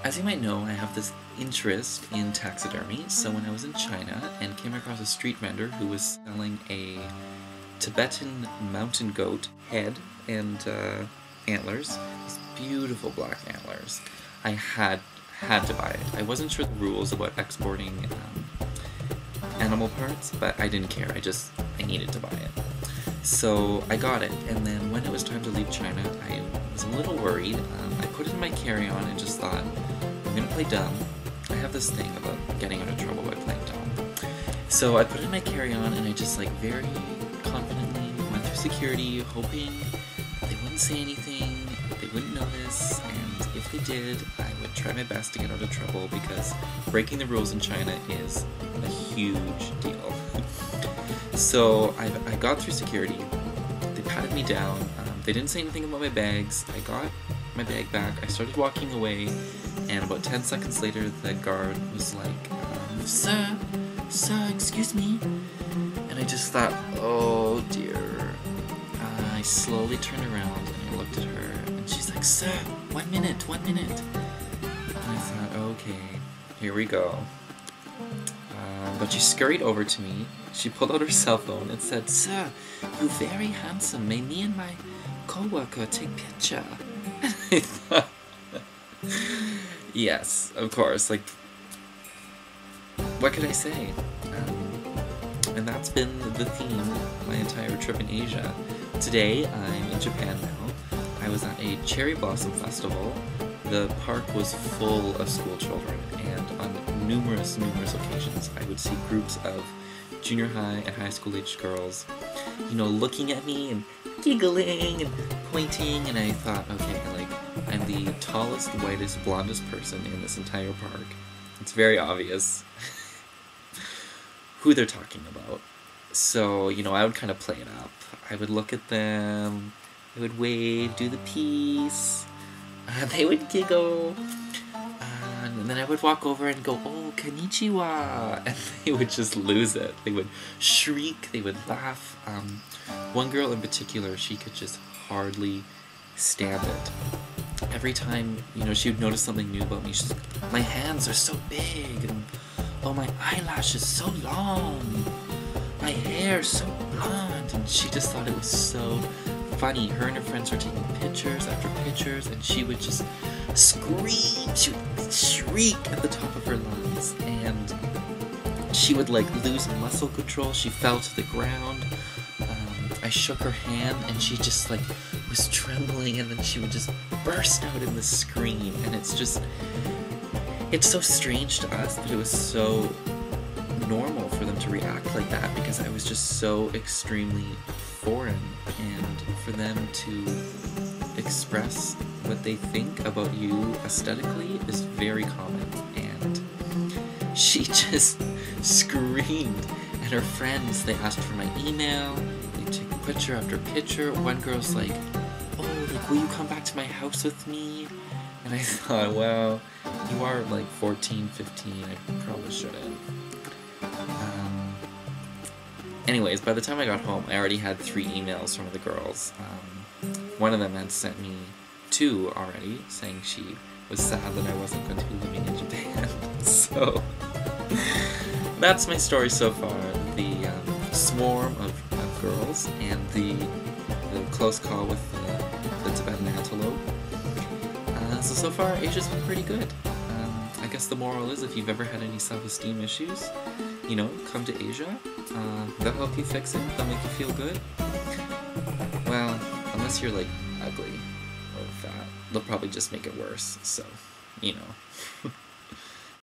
As you might know, I have this interest in taxidermy, so when I was in China and came across a street vendor who was selling a Tibetan mountain goat head and antlers, these beautiful black antlers, I had to buy it. I wasn't sure the rules about exporting animal parts, but I didn't care. I needed to buy it. So I got it, and then when it was time to leave China, I was a little worried. I put it in my carry-on and just thought, I'm gonna play dumb. I have this thing about getting out of trouble by playing dumb. So I put it in my carry-on and I just very confidently went through security, hoping they wouldn't say anything, they wouldn't notice, and if they did, I would try my best to get out of trouble because breaking the rules in China is a huge deal. So I got through security, they patted me down, they didn't say anything about my bags, I got my bag back, I started walking away, and about 10 seconds later the guard was like, Sir, excuse me. And I just thought, oh dear. I slowly turned around and I looked at her, and she's like, Sir, 1 minute. And I thought, okay, here we go. But she scurried over to me, she pulled out her cell phone and said, Sir, you're very handsome, may me and my co-worker take picture? And I thought, yes, of course, what could I say? And that's been the theme my entire trip in Asia. Today, I'm in Japan now. I was at a cherry blossom festival. The park was full of school children, and on numerous occasions, I would see groups of junior high and high school aged girls, looking at me and giggling and pointing, and I thought, okay, I'm the tallest, whitest, blondest person in this entire park. It's very obvious who they're talking about. So, I would kind of play it up. I would look at them, I would wave, do the peace, they would giggle, and then I would walk over and go, oh, konnichiwa, and they would just lose it. They would shriek, they would laugh. One girl in particular, she could just hardly stand it. Every time, she would notice something new about me, she's like, my hands are so big, and oh, my eyelashes so long, my hair so blonde, and she just thought it was so funny. Her and her friends were taking pictures after pictures, and she would just scream, she would shriek at the top of her lungs, and she would lose muscle control, she fell to the ground. I shook her hand, and she just was trembling, and then she would just burst out in the scream, and it's so strange to us that it was so normal for them to react like that, because I was just so extremely foreign, and for them to express what they think about you aesthetically is very common, and she just screamed, and her friends, they asked for my email, they took picture after picture. One girl's like, oh, will you come back to my house with me? And I thought, well, you are 14, 15, I probably shouldn't. Anyways, by the time I got home, I already had 3 emails from the girls. One of them had sent me 2 already, saying she was sad that I wasn't going to be living in Japan. So, that's my story so far. The swarm of girls and the close call with the Tibetan antelope. So far, Asia's been pretty good. I guess the moral is, if you've ever had any self-esteem issues, come to Asia. They'll help you fix it. They'll make you feel good. Well, unless you're ugly or fat, they'll probably just make it worse. So,